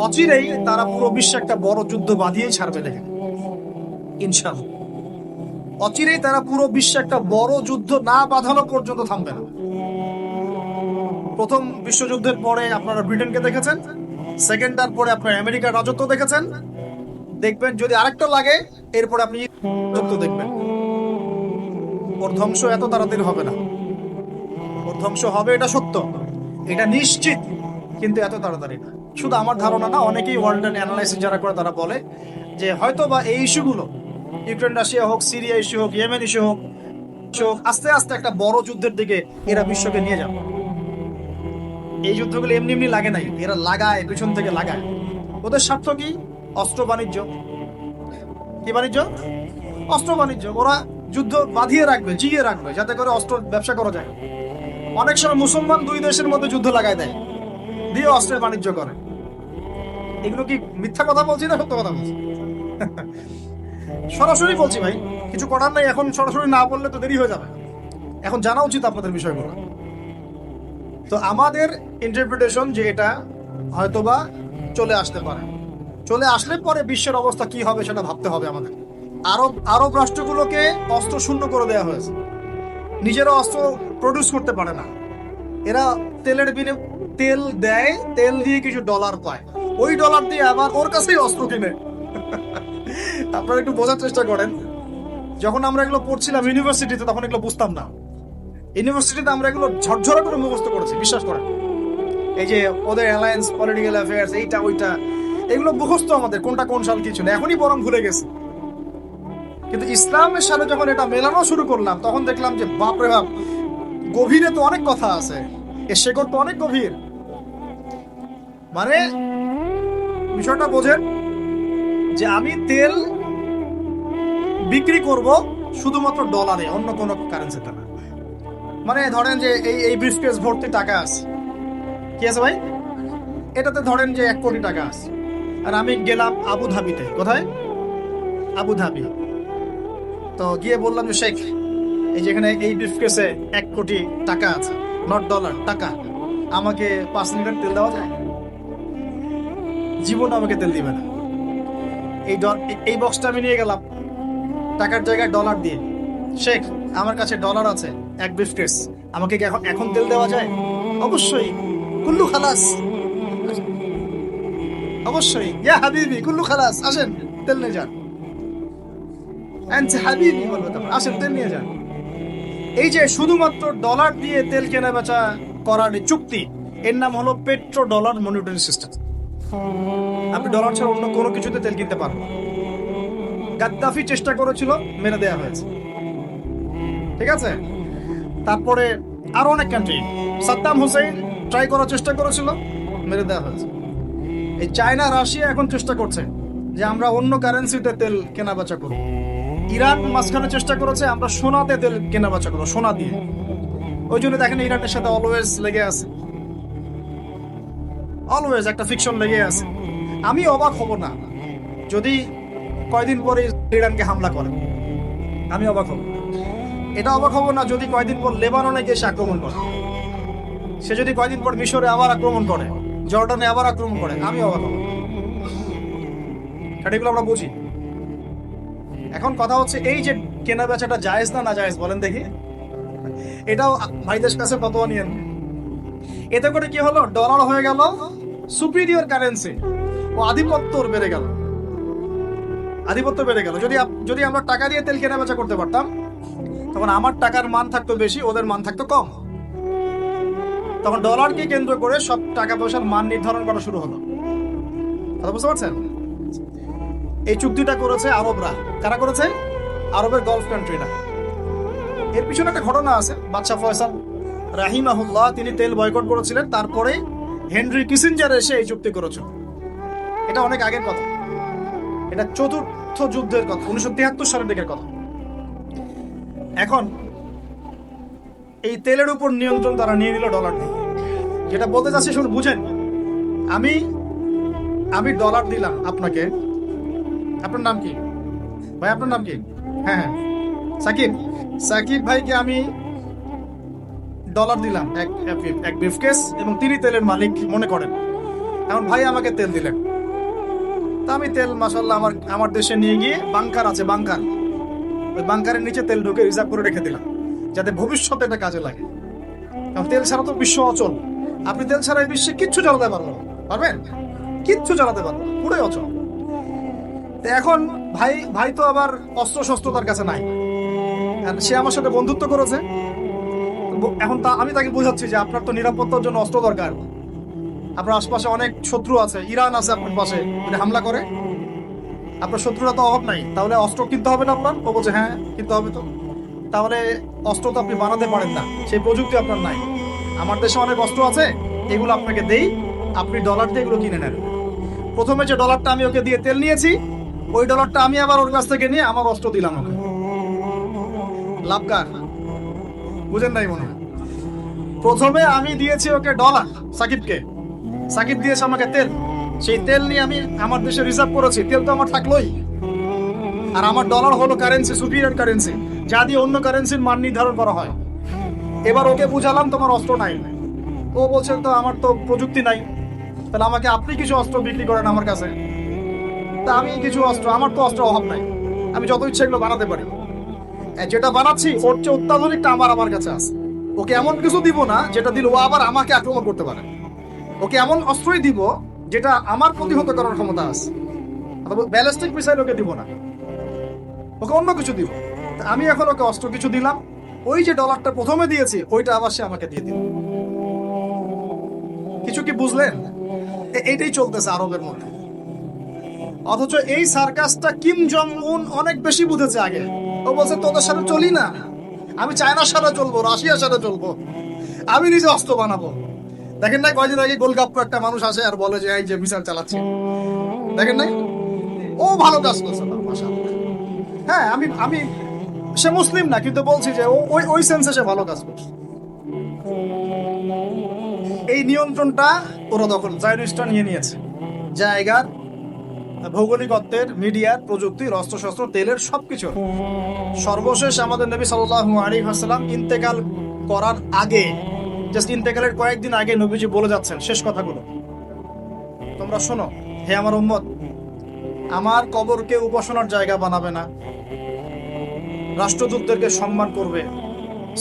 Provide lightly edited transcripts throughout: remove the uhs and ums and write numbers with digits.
অচিরেই তারা পুরো বিশ্বে একটা বড় যুদ্ধ বাঁধিয়েই ছাড়বে, দেখেন ইনশাআল্লাহ। অচিরেই তারা পুরো বিশ্বে একটা বড় যুদ্ধ না বাঁধানো পর্যন্ত থামবে না। প্রথম বিশ্বযুদ্ধের পরে আপনারা ব্রিটেনকে দেখেছেন, সেকেন্ডটার পরে আপনার আমেরিকার রাজত্ব দেখেছেন, দেখবেন যদি আরেকটা লাগে এরপরে আপনি রাজত্ব দেখবেন। ওর ধ্বংস এত তাড়াতাড়ি হবে না, ওর ধ্বংস হবে, এটা সত্য, এটা নিশ্চিত, কিন্তু এত তাড়াতাড়ি না। শুধু আমার ধারণা না, অনেকেই ওয়ার্ল্ড অ্যানালাইসিস যারা করে তারা বলে যে হয়তো বা এই ইস্যুগুলো, ইউক্রেন রাশিয়া হোক, সিরিয়া ইস্যু হোক, ইয়েমেন ইস্যু হোক, আস্তে আস্তে একটা বড় যুদ্ধের দিকে এরা বিশ্বকে নিয়ে যাবে। এই যুদ্ধগুলো এমনি এমনি লাগে নাই, এরা লাগায়, পিছন থেকে লাগায়। ওদের স্বার্থ কি? অস্ত্র বাণিজ্য। কি বাণিজ্য? অস্ত্র বাণিজ্য। ওরা যুদ্ধ বাঁধিয়ে রাখবে, জিয়ে রাখবে, যাতে করে অস্ত্র ব্যবসা করা যায়। অনেক সময় মুসলমান দুই দেশের মধ্যে যুদ্ধ লাগায় দেয়, দিয়ে অস্ত্রের বাণিজ্য করে। এগুলো কি মিথ্যা কথা বলছি না সত্য কথা বলছি? সরাসরি বলছি ভাই, কিছু করার নাই। এখন সরাসরি না বললে তো দেরি হয়ে যাবে, এখন জানা উচিত আপনাদের বিষয়গুলো। তো আমাদের ইন্টারপ্রিটেশন যে এটা হয়তোবা চলে আসতে পারে, চলে আসলে পরে বিশ্বের অবস্থা কি হবে সেটা ভাবতে হবে আমাদের। আরব আরব রাষ্ট্রগুলোকে অস্ত্র শূন্য করে দেওয়া হয়েছে, নিজেরা অস্ত্র প্রডিউস করতে পারে না। এরা তেল দেয়, তেল দিয়ে কিছু ডলার পায়, ওই ডলার দিয়ে আবার ওর কাছেই অস্ত্র কিনে। আপনারা একটু বোঝার চেষ্টা করেন। যখন আমরা এগুলো পড়ছিলাম ইউনিভার্সিটিতে, তখন এগুলো বুঝতাম না। ইউনিভার্সিটিতে আমরা এগুলো ঝরঝরা করে মুখস্থ করেছি, বিশ্বাস করেন। এই যে ওদের অ্যালায়েন্স, পলিটিক্যাল অ্যাফেয়ার্স, এইটা ওইটা, এগুলো মুখস্থ আমাদের, কোনটা কোন সাল কিছু না, এখনই বরং ভুলে গেছে। কিন্তু ইসলামের সাথে যখন এটা মেলানো শুরু করলাম, তখন দেখলাম যে বাপরে বাপ, গভীরে তো অনেক কথা আছে, এর শেকড় তো অনেক গভীর। মানে বিষয়টা বোঝেন যে আমি তেল বিক্রি করব শুধুমাত্র ডলারে, অন্য কোনো কারেন্সিতে না। মানে ধরেন যে এই ব্রিফকেস ভর্তি টাকা আছে, কি আছে ভাই, এটাতে ধরেন যে 1 কোটি টাকা আছে, আর আমি গেলাম আবু ধাবিতে। কোথায়? Abu Dhabi. তো গিয়ে বললাম যে শেখ, এই যেখানে এই ব্রিফকেসে 1 কোটি টাকা আছে, নট ডলার, টাকা, আমাকে 5 লিটার তেল দেওয়া যায়? জীবন আমাকে তেল দিবে না। এই বক্সটা আমি নিয়ে গেলাম টাকার জায়গায় ডলার দিয়ে, শেখ আমার কাছে ডলার আছে 1 ব্রিফকেস, আমাকে কি এখন এখন তেল দেওয়া যায়? অবশ্যই। কুল্লু খালাস, অবশ্যই। ইয়া হাবিবি কুল্লু খালাস, আসেন তেল নিয়ে যান। হাবিবি বলবো তখন, আসেন তেল নিয়ে যান। এই যে শুধুমাত্র ডলার দিয়ে তেল কেনা বেচা করার চুক্তি, এর নাম হলো পেট্রো ডলার মনিটরি সিস্টেম। আপনি ডলার ছাড়া অন্য কোনো কিছুতে তেল কিনতে পারবেন না। গাদ্দাফি চেষ্টা করেছিল, মেরে দেওয়া হয়েছে, ঠিক আছে। তারপরে আরো অনেক কান্ট্রি, সাদ্দাম হোসেন ট্রাই করার চেষ্টা করেছিল, মেরে দেওয়া হয়েছে। এই চায়না, রাশিয়া এখন চেষ্টা করছে যে আমরা অন্য কারেন্সিতে তেল কেনা বেচা করব। ইরান মাঝখানে চেষ্টা করেছে আমরা সোনাতে তেল কেনা বেচা করবো, সোনা দিয়ে। ওই জন্য দেখেন ইরানের সাথে অলওয়েজ লেগে আছে, অলওয়েজ একটা ফিকশন লেগে আছে। আমি অবাক হব না যদি কয়দিন পরে ইরানকে হামলা করে, আমি অবাক হব। এটা অবাক হব না যদি কয়দিন পর লেবাননে গিয়ে সে আক্রমণ করে, সে যদি কয়দিন পর মিশরে আবার আক্রমণ করে, জর্ডানে আবার আক্রমণ করে, আমি অবাক হব। এগুলো আমরা বুঝি। এখন কথা হচ্ছে এই যে কেনা বেচাটা জায়েজ না না জায়েজ বলেন দেখি, এটাও ভাইদের কাছে ফতোয়া নিয়েন। এতে করে কি হলো, ডলার হয়ে গেল সুপিরিয়র কারেন্সি, ও আধিপত্য বেড়ে গেল, আধিপত্য বেড়ে গেল। যদি আমরা টাকা দিয়ে তেল কেনা বেচা করতে পারতাম, তখন আমার টাকার মান থাকতো বেশি, ওদের মান থাকতো কম। তখন ডলারকে কেন্দ্র করে সব টাকা পয়সার মান নির্ধারণ করা শুরু হলো। কথা বুঝতে পারছেন? এই চুক্তিটা করেছে আরবরা। কারা করেছে? আরবের গলফ কান্ট্রিরা। এর পিছনে একটা ঘটনা আছে। বাদশাহ ফয়সাল রাহিমাহুল্লাহ তিনি তেল বয়কট করেছিলেন, তারপরে হেনরি কিসিঞ্জার এসে এই চুক্তি করেছিল। এটা অনেক আগের কথা, এটা চতুর্থ যুদ্ধের কথা, 1973 সালের দিকের কথা। এখন এই তেলের উপর নিয়ন্ত্রণ তারা নিয়ে নিল ডলার দিয়ে। যেটা বলতে চাচ্ছি শুনুন, বুঝেন। আমি ডলার দিলাম আপনাকে। আপনার নাম কি ভাই? আপনার নাম কি? হ্যাঁ হ্যাঁ, সাকিব। সাকিব ভাইকে আমি ডলার দিলাম এক ব্রিফকেস, এবং তিনি তেলের মালিক মনে করেন। এখন ভাই আমাকে তেল দিলেন, তা আমি তেল মাশাআল্লাহ আমার দেশে নিয়ে গিয়ে বাংকার আছে, বাংকার, ওই বাংকারের নিচে তেল ঢুকে রিজার্ভ করে রেখে দিলাম, যাতে ভবিষ্যতে এটা কাজে লাগে। কারণ তেল ছাড়া তো বিশ্ব অচল। আপনি তেল ছাড়া এই বিশ্বে কিচ্ছু চালাতে পারবেন? কিচ্ছু চালাতে পারবেন, পুরোই অচল। তো এখন ভাই তো আবার অস্ত্র শস্ত্র তার কাছে নাই, আর সে আমার সাথে বন্ধুত্ব করেছে। এখন আমি তাকে বোঝাচ্ছি যে আপনার তো নিরাপত্তার জন্য অস্ত্র দরকার। আপনার আশপাশে অনেক শত্রু আছে, ইরান আছে আপনার পাশে, যদি হামলা করে আপনার শত্রুরা তো অভাব নাই, তাহলে অস্ত্র কিনতে হবে না আপনার? ও বলছে হ্যাঁ কিনতে হবে। তো তাহলে অস্ত্র তো আপনি বানাতে পারেন না, সেই প্রযুক্তি আপনার নাই। আমার দেশে অনেক অস্ত্র আছে, এগুলো আপনাকে দেই, আপনি ডলার দিয়ে এগুলো কিনে নেন। প্রথমে যে ডলারটা আমি ওকে দিয়ে তেল নিয়েছি, ওই ডলারটা আমি আবার ওর কাছ থেকে নিয়ে আমার অস্ত্র দিলাম ওকে। লাভ কার? বুঝেন নাই মনে হয়। প্রথমে আমি দিয়েছি ওকে ডলার, সাকিব দিয়েছে আমাকে তেল। সেই তেল নিয়ে আমি আমার দেশে রিজার্ভ করেছি, তেল তো আমার থাকলোই। আর আমার ডলার হলো কারেন্সি, সুপিরিয়র কারেন্সি, যা দিয়ে অন্য কারেন্সির মান নির্ধারণ করা হয়। এবার ওকে বুঝালাম তোমার অস্ত্র নাই। ও বলছে তো আমার তো প্রযুক্তি নাই, তাহলে আমাকে আপনি কিছু অস্ত্র বিক্রি করেন আমার কাছে। তা আমি কিছু অস্ত্র, আমার তো অস্ত্র অভাব নাই, আমি যত ইচ্ছে এগুলো বানাতে পারি। যেটা বানাচ্ছি ওর চেয়ে অত্যাধুনিকটা আমার কাছে আছে। ওকে এমন কিছু দিব না যেটা দিল ও আবার আমাকে আক্রমণ করতে পারে। ওকে এমন অস্ত্রই দিব যেটা আমার প্রতিহত করার ক্ষমতা আছে। ব্যালিস্টিক মিসাইল ওকে দিব না, ওকে অন্য কিছু দিব। আমি এখন ওকে অস্ত্র কিছু দিলাম, ওই যে ডলারটা প্রথমে দিয়েছি ওইটা আবার সে আমাকে দিয়ে দিল। কিছু কি বুঝলেন? এইটাই চলতেছে আরবের মধ্যে। অথচ এই সার্কাসটা কিম জং উন অনেক বেশি বুঝেছে আগে। ও বলছে তোদের সাথে চলি না, আমি চায়নার সাথে চলবো, রাশিয়ার সাথে চলবো, আমি নিজে অস্ত্র বানাবো। দেখেন নাই কয়দিন আগে গোলগাপ্পু একটা মানুষ আসে আর বলে যে এই যে মিসাইল চালাচ্ছে, দেখেন নাই? ও ভালো কাজ করছে মাশাআল্লাহ। হ্যাঁ, আমি সে মুসলিম না, কিন্তু বলছি যে ওই সেন্সে সে ভালো কাজ করছে। এই নিয়ন্ত্রণটা ওরা দখল জায়নিস্টরা নিয়ে নিয়েছে, জায়গার, ভৌগোলিকত্বের, মিডিয়ার, প্রযুক্তির, অস্ত্রশস্ত্র, তেলের, সবকিছু। সর্বশেষ আমাদের নবী সাল্লাল্লাহু আলাইহি ওয়াসাল্লাম ইন্তেকাল করার আগে, জাস্ট ইন্তেকালের কয়েকদিন আগে নবীজি বলে যাচ্ছেন শেষ কথাগুলো, তোমরা শোনো হে আমার উম্মত, আমার কবরকে উপাসনার জায়গা বানাবে না, রাষ্ট্রদূতদেরকে সম্মান করবে,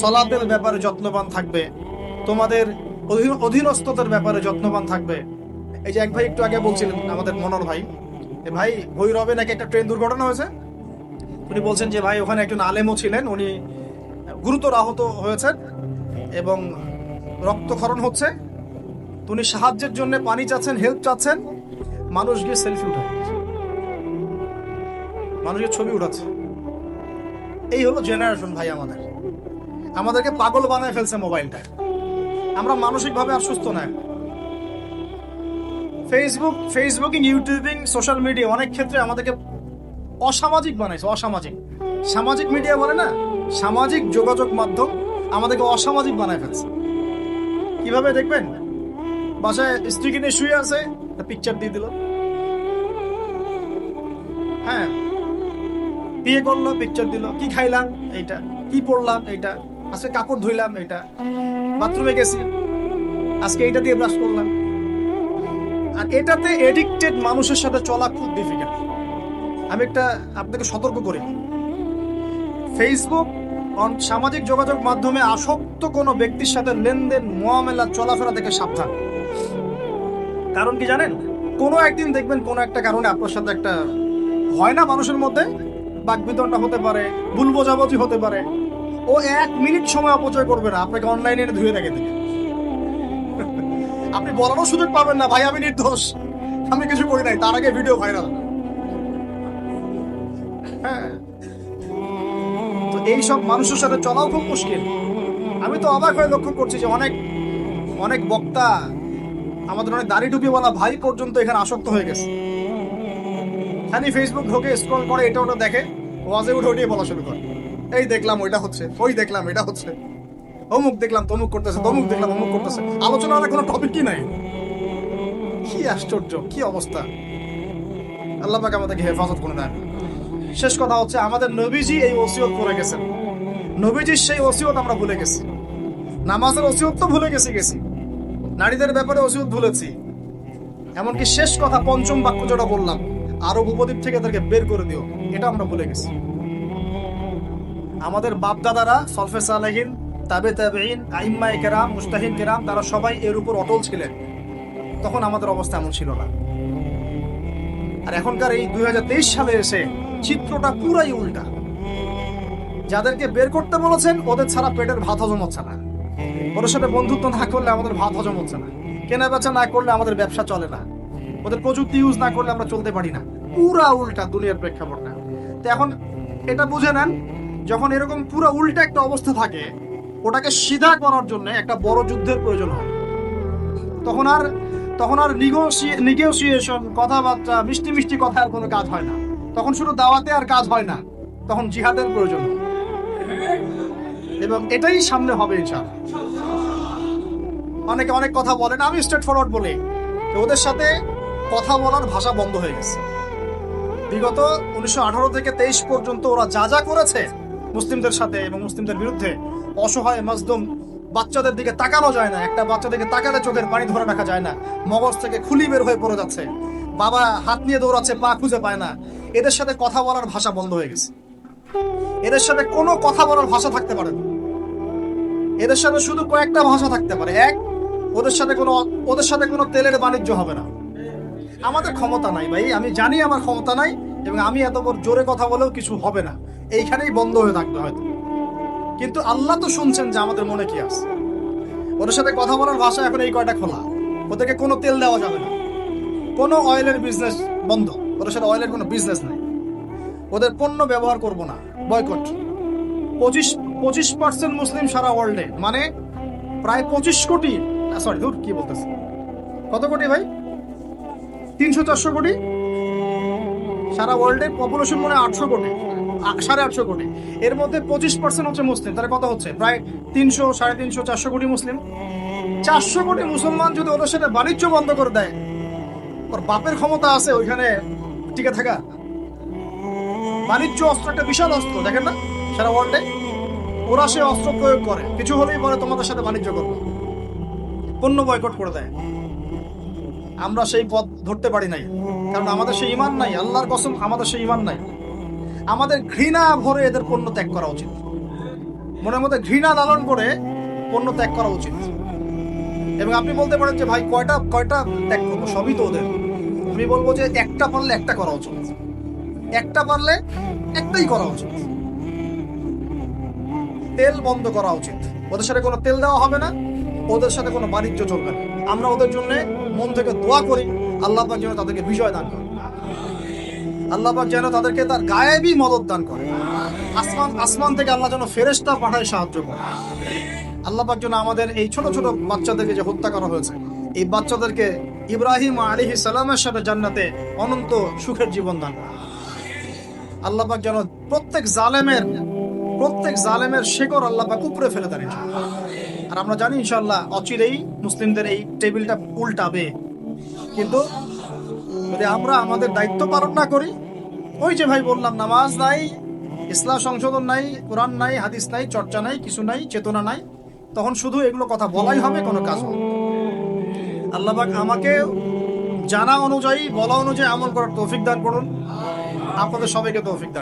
সালাতের ব্যাপারে যত্নবান থাকবে, তোমাদের অধীনস্থদের ব্যাপারে যত্নবান থাকবে। এই যে এক ভাই একটু আগে বলছিলেন, আমাদের মনোর ভাই, ভাই ভৈরবে নাকি একটা ট্রেন দুর্ঘটনা হয়েছে। উনি বলছেন যে ভাই ওখানে একজন আলেমও ছিলেন, উনি গুরুতর আহত হয়েছেন এবং রক্তক্ষরণ হচ্ছে। উনি সাহায্যের জন্য পানি চাচ্ছেন, হেল্প চাচ্ছেন, মানুষ গিয়ে সেলফি উঠায়, মানুষের ছবি উঠাচ্ছে। এই হলো জেনারেশন ভাই। আমাদেরকে পাগল বানায় ফেলছে মোবাইলটা। আমরা মানসিকভাবে আর সুস্থ না। ফেসবুকিং, ইউটিউবিং, সোশ্যাল মিডিয়া অনেক ক্ষেত্রে আমাদেরকে অসামাজিক বানাইছে। সামাজিক মিডিয়া বলে না, সামাজিক যোগাযোগ মাধ্যম আমাদেরকে অসামাজিক বানায় ফেলছে। কিভাবে দেখবেন? বাসায় স্ত্রীকে নিয়ে শুয়ে আছে, পিকচার দিয়ে দিল। হ্যাঁ, বিয়ে করলো, পিকচার দিল। কি খাইলাম এইটা, কি পড়লাম এইটা, আজকে কাপড় ধুইলাম এইটা, বাথরুমে গেছি আজকে এইটা দিয়ে ব্রাশ করলাম। আর এটাতে এডিক্টেড মানুষের সাথে চলা খুব ডিফিকাল্ট। আমি আপনাকে সতর্ক করি, ফেসবুক, সামাজিক যোগাযোগ মাধ্যমে আসক্ত কোনো ব্যক্তির সাথে লেনদেন, মুআমালা, চলাফেরা থেকে সাবধান। কারণ কি জানেন? কোনো একদিন দেখবেন কোনো একটা কারণে আপনার সাথে একটা হয় না, মানুষের মধ্যে বাকবিতণ্ডা হতে পারে, ভুল বোঝাবুঝি হতে পারে। ও 1 মিনিট সময় অপচয় করবে না আপনাকে অনলাইনে এনে ধুয়ে রেখে দেবে। আপনি বলারও সুযোগ পাবেন না, ভাই আমি নির্দোষ, আমি কিছু করি নাই, তার আগে ভিডিও ভাইরাল। হ্যাঁ, তো এইসব মানুষের সাথে চলাও খুব মুশকিল। আমি তো অবাক হয়ে লক্ষ্য করছি যে অনেক বক্তা, আমাদের অনেক দাড়ি টুপিওয়ালা ভাই পর্যন্ত এখানে আসক্ত হয়ে গেছে। খালি ফেসবুক ঢোকে, স্ক্রল করে, এটা ওটা দেখে, ওয়াজে উঠে বলা শুরু করে, এই দেখলাম ওইটা হচ্ছে, ওই দেখলাম এটা হচ্ছে, অমুক দেখলাম তমুক করতেছে, তমুক দেখলাম অমুক করতেছে। আলোচনা হলে কোনো টপিকই নাই। কি আশ্চর্য, কি অবস্থা! আল্লাহ পাক আমাদেরকে হেফাজত করে দেন। শেষ কথা হচ্ছে, আমাদের নবীজি এই ওসিয়ত করে গেছেন। নবীজির সেই ওসিয়ত আমরা ভুলে গেছি। নামাজের ওসিয়ত তো ভুলে গেছি, নারীদের ব্যাপারে ওসিয়ত ভুলেছি। এমনকি শেষ কথা, পঞ্চম বাক্য যেটা বললাম, আরব উপদ্বীপ থেকে এদেরকে বের করে দিও, এটা আমরা বলে গেছি। আমাদের বাপ দাদারা সলফে সালেহিন, তাবে তাবেঈন, আইম্মায়ে কেরাম, মুজতাহিদ কেরাম, তারা সবাই এর উপর অটল ছিলেন। তখন আমাদের অবস্থা এমন ছিল না। আর এখনকার এই 2023 সালে এসে চিত্রটা পুরাই উল্টা। যাদেরকে বের করতে বলেছেন ওদের ছাড়া পেটের ভাত হজম হচ্ছে না, ওদের সাথে বন্ধুত্ব না করলে আমাদের ভাত হজম হচ্ছে না, কেনা বেচা না করলে আমাদের ব্যবসা চলে না, ওদের প্রযুক্তি ইউজ না করলে আমরা চলতে পারি না। পুরা উল্টা দুনিয়ার প্রেক্ষাপটটা। তো এখন এটা বুঝে নেন, যখন এরকম পুরো উল্টা একটা অবস্থা থাকে, ওটাকে সিধা করার জন্য একটা বড় যুদ্ধের প্রয়োজন হয়। তখন আর নিগোসিয়েশন, কথাবার্তা, মিষ্টি মিষ্টি কথা আর কোনো কাজ হয় না। তখন শুধু দাওয়াতে আর কাজ হয় না, তখন জিহাদের প্রয়োজন হয়। এবং এটাই সামনে হবে ইনশাআল্লাহ। অনেকে অনেক কথা বলেন, আমি স্ট্রেট ফরওয়ার্ড বলি, ওদের সাথে কথা বলার ভাষা বন্ধ হয়ে গেছে। বিগত 1918 থেকে 23 পর্যন্ত ওরা যা যা করেছে মুসলিমদের সাথে এবং মুসলিমদের বিরুদ্ধে, অসহায় মাজলুম বাচ্চাদের দিকে তাকানো যায় না, একটা বাচ্চা দিকে তাকালে চোখের পানি ধরে রাখা যায় না, মগজ থেকে খুলি বের হয়ে পড়ে যাচ্ছে, বাবা হাত নিয়ে দৌড়াচ্ছে, পা খুঁজে পায় না। এদের সাথে কথা বলার ভাষা বন্ধ হয়ে গেছে। এদের সাথে কোনো কথা বলার ভাষা থাকতে পারে না। এদের সাথে শুধু কয়েকটা ভাষা থাকতে পারে। এক, ওদের সাথে কোনো তেলের বাণিজ্য হবে না। আমাদের ক্ষমতা নাই ভাই, আমি জানি আমার ক্ষমতা নাই, এবং আমি এত বড় জোরে কথা বলেও কিছু হবে না, এইখানেই বন্ধ হয়ে থাকবে হয়তো। কিন্তু আল্লাহ তো শুনছেন যে আমাদের মনে কি আছে। ওদের সাথে কথা বলার ভাষা এখন এই কয়টা খোলা, ওদেরকে কোনো তেল দেওয়া যাবে না, কোনো অয়েলের বিজনেস বন্ধ, ওদের সাথে অয়েলের কোনো বিজনেস নাই, ওদের পণ্য ব্যবহার করব না, বয়কট। 25% মুসলিম সারা ওয়ার্ল্ডে, মানে প্রায় 25 কোটি, সরি দূর কি বলতেছে, কত কোটি ভাই, 300-400 কোটি, সারা ওয়ার্ল্ডে পপুলেশন মনে 800 কোটি, 850 কোটি। এর মধ্যে 25% হচ্ছে মুসলিম, তাহলে কত হচ্ছে, প্রায় 300, 350, 400 কোটি মুসলিম। 400 কোটি মুসলমান যদি ওদের সাথে বাণিজ্য বন্ধ করে দেয়, ওর বাপের ক্ষমতা আছে ওইখানে টিকে থাকা? বাণিজ্য অস্ত্র একটা বিশাল অস্ত্র, দেখেন না সারা ওয়ার্ল্ডে, ওরা সে অস্ত্র প্রয়োগ করে, কিছু হলেই বলে তোমাদের সাথে বাণিজ্য করবো, পণ্য বয়কট করে দেয়। আমরা সেই পথ ধরতে পারি নাই, কারণ আমাদের সেই ঈমান নাই, আল্লাহর কসম আমাদের সেই ঈমান নাই। আমাদের ঘৃণা ভরে এদের পণ্য ত্যাগ করা উচিত, মনের মধ্যে ঘৃণা লালন করে পণ্য ত্যাগ করা উচিত। এবং আপনি বলতে পারেন যে ভাই কয়টা ত্যাগ করবো, সবই তো ওদের। আমি বলবো যে একটা পারলে একটা করা উচিত, একটা পারলে একটাই করা উচিত। তেল বন্ধ করা উচিত, ওদের সাথে কোনো তেল দেওয়া হবে না, ওদের সাথে কোনো বাণিজ্য চলবে না। আমরা ওদের জন্য মন থেকে দোয়া করি, আল্লাহ পাক যেন তাদেরকে বিজয় দান করে, আল্লাহ পাক যেন তাদেরকে তার গায়েবী মদদ দান করে, আসমান থেকে আল্লাহ যেন ফেরেশতা পাঠায় সাহায্য করে। আল্লাহ পাক যেন আমাদের এই ছোট ছোট বাচ্চাদেরকে যে হত্যা করা হয়েছে, এই বাচ্চাদেরকে ইব্রাহিম আলাইহিস সালামের সাথে জান্নাতে অনন্ত সুখের জীবন দান করে। আল্লাহ পাক যেন প্রত্যেক জালেমের শেকড় আল্লাহ পাক উপরে ফেলে দেন। আর আমরা জানি ইনশাআল্লাহ অচিরেই মুসলিমদের এই টেবিলটা উল্টাবে। কিন্তু যদি আমরা আমাদের দায়িত্ব পালন না করি, ওই যে ভাই বললাম, নামাজ নাই, ইসলাম সংশোধন নাই, কোরআন নাই, হাদিস নাই, চর্চা নাই, কিছু নাই, চেতনা নাই, তখন শুধু এগুলো কথা বলাই হবে, কোনো কাজ হবে। আল্লাহ পাক আমাকে জানা অনুযায়ী, বলা অনুযায়ী আমল করার তৌফিক দান করুন, আপনাদের সবাইকে তৌফিক দান।